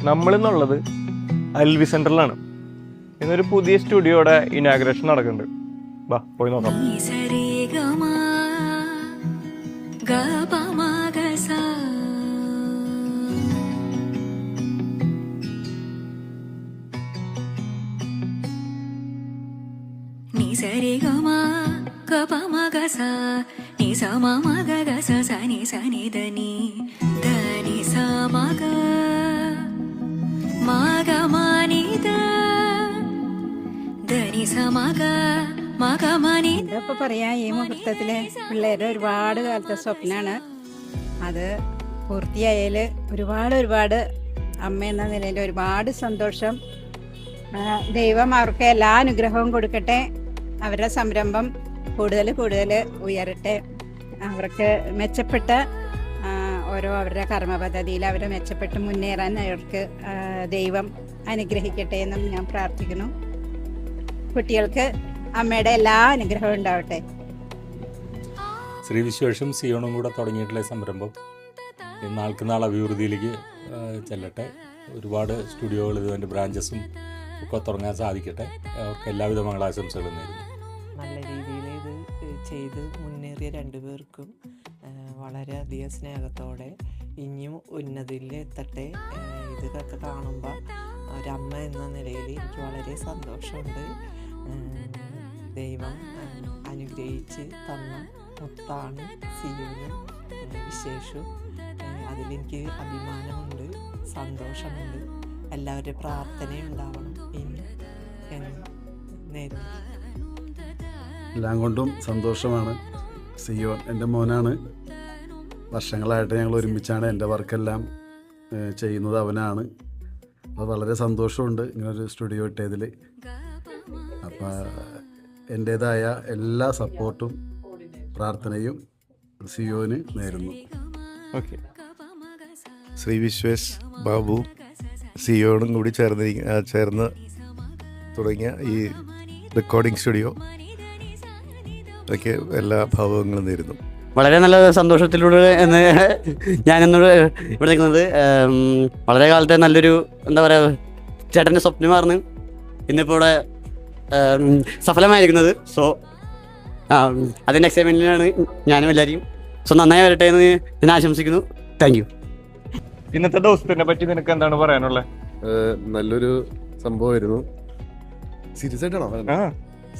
നമ്മളിന്നുള്ളത് അൽവി സെന്ററിലാണ്. ഇന്നൊരു പുതിയ സ്റ്റുഡിയോയുടെ ഇനാഗ്രേഷൻ നടക്കുന്നുണ്ട്. വാ പോയി നോക്കാം. ഇപ്പൊ പറയാ ഈ മുഹൂർത്തത്തില് പിള്ളേരുടെ ഒരുപാട് കാലത്തെ സ്വപ്നമാണ്. അത് പൂർത്തിയായാല് ഒരുപാട് അമ്മ എന്ന നിലയിൽ ഒരുപാട് സന്തോഷം. ദൈവം അവർക്ക് എല്ലാ അനുഗ്രഹവും കൊടുക്കട്ടെ. അവരുടെ സംരംഭം കൂടുതൽ ഉയരട്ടെ. അവർക്ക് മെച്ചപ്പെട്ട അവരുടെ കർമ്മ പദ്ധതിയിൽ അവരെ മെച്ചപ്പെട്ട് മുന്നേറാൻ അവർക്ക് ദൈവം അനുഗ്രഹിക്കട്ടെ എന്നും ഞാൻ പ്രാർത്ഥിക്കുന്നു. കുട്ടികൾക്ക് അമ്മയുടെ എല്ലാ അനുഗ്രഹവും ഉണ്ടാവട്ടെ. ശ്രീ വിശ്വേഷും സിയോണും കൂടെ തുടങ്ങിയിട്ടുള്ള സംരംഭം നാൾക്ക് നാൾ അഭിവൃദ്ധിയിലേക്ക് ചെല്ലട്ടെ. ഒരുപാട് സ്റ്റുഡിയോകൾ ഇതിൻ്റെ ബ്രാഞ്ചസും ഒക്കെ തുടങ്ങാൻ സാധിക്കട്ടെ. അവർക്ക് എല്ലാവിധ മംഗളാശംസകളും നേരുന്നു. നല്ല രീതിയിൽ ഇത് ചെയ്ത് മുന്നേറിയ രണ്ടുപേർക്കും വളരെയധികം സ്നേഹത്തോടെ ഇനിയും ഉന്നതിയിൽ എത്തട്ടെ. ഇതൊക്കെ കാണുമ്പോൾ ഒരമ്മ എന്ന നിലയിൽ എനിക്ക് വളരെ സന്തോഷമുണ്ട്. ദൈവം അനുഗ്രഹിച്ച് തന്ന മുത്താണ് സിയോനും വിശേഷും. അതിലെനിക്ക് അഭിമാനമുണ്ട്, സന്തോഷമുണ്ട്. എല്ലാവരുടെ പ്രാർത്ഥനയുണ്ടാവണം ഇനി എന്ന് നേരുന്നു. എല്ലാം കൊണ്ടും സന്തോഷമാണ്. സിയോൻ എൻ്റെ മോനാണ്. വർഷങ്ങളായിട്ട് ഞങ്ങൾ ഒരുമിച്ചാണ്. എൻ്റെ വർക്കെല്ലാം ചെയ്യുന്നത് അവനാണ്. അപ്പോൾ വളരെ സന്തോഷമുണ്ട് ഇങ്ങനൊരു സ്റ്റുഡിയോ ഇട്ടതിൽ. അപ്പോൾ എൻ്റേതായ എല്ലാ സപ്പോർട്ടും പ്രാർത്ഥനയും സിയോന് നേരുന്നു. ഓക്കെ. ശ്രീ വിശ്വേഷ് ബാബു സിയോണും കൂടി ചേർന്ന് തുടങ്ങിയ ഈ റെക്കോർഡിംഗ് സ്റ്റുഡിയോ ഒക്കെ എല്ലാ ഭാവങ്ങളും നേരുന്നു. വളരെ നല്ല സന്തോഷത്തിലൂടെ എന്ന് ഞാനിന്നോട് ഇവിടെ നിൽക്കുന്നത്. വളരെ കാലത്തെ നല്ലൊരു എന്താ പറയുക ചേട്ടൻ്റെ സ്വപ്നമായിരുന്നു ഇന്നിപ്പോൾ ഇവിടെ സഫലമായിരിക്കുന്നത്. സോ അതിൻ്റെ എക്സൈറ്റ്മെൻറ്റിലാണ് ഞാനും എല്ലാവരും. സോ നന്നായി വരട്ടെ എന്ന് ഞാൻ ആശംസിക്കുന്നു. Thank you. ഇന്നത്തെ ദിവസത്തിനെ പറ്റി നിനക്ക് എന്താണ് പറയാനുള്ളത്? നല്ലൊരു സംഭവമായിരുന്നു. സീരിയസ് ആയിട്ടാണോ?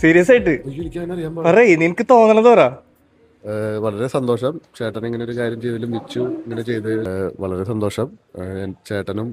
സീരിയസ് ആയിട്ട് പറയ്, നിനക്ക് തോന്നണത് പറ. വളരെ സന്തോഷം. ചേട്ടൻ ഇങ്ങനെ ഒരു കാര്യം ചെയ്തതിലും മിച്ചു ഇങ്ങനെ ചെയ്ത് വളരെ സന്തോഷം. ചേട്ടനും